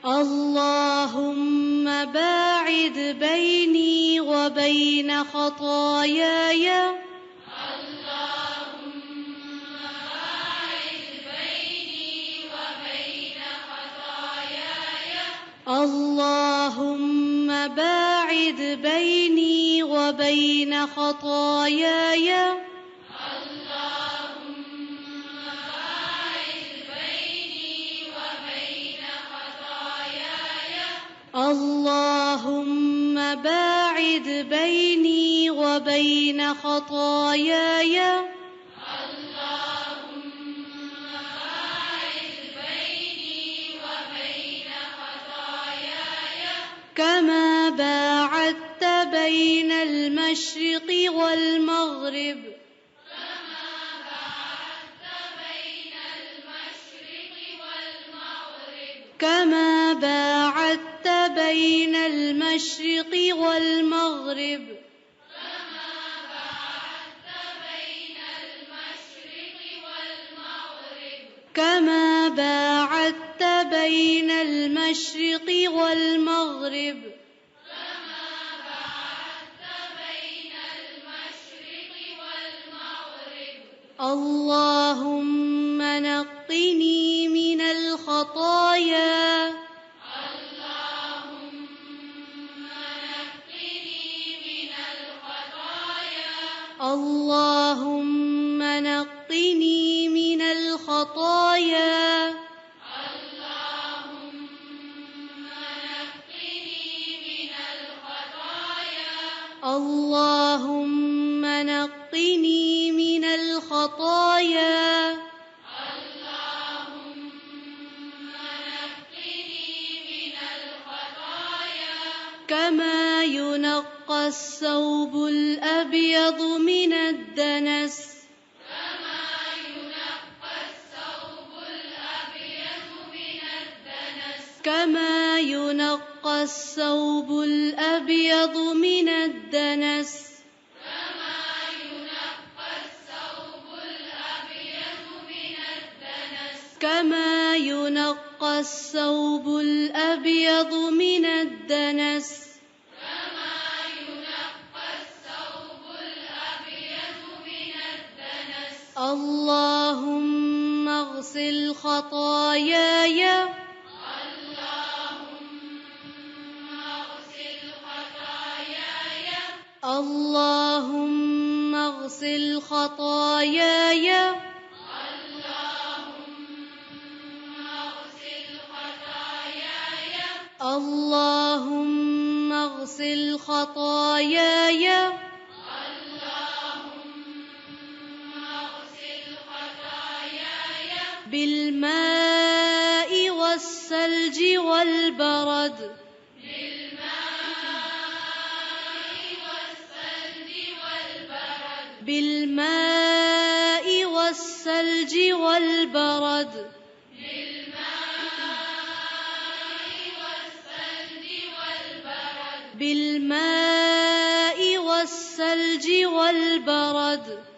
اللهم باعد بيني وبين خطاياي اللهم باعد بيني وبين خطاياي اللهم باعد بيني وبين خطاياي كما باعدت بين المشرق والمغرب كما باعدت بين المشرق والمغرب كما باعدت بين المشرق والمغرب اللهم نقني من الخطايا اللهم نقني من الخطايا اللهم نقني من الخطايا كما ينقى الثوب الأبيض من الدنس كما ينقى الثوب الأبيض من الدنس كما ينقى الثوب الأبيض من الدنس اللهم اغسل خطاياي اللهم اغسل خطاياي اللهم اغسل خطاياي بالماء والثلج والبرد بالماء والثلج والبرد بالماء والثلج والبرد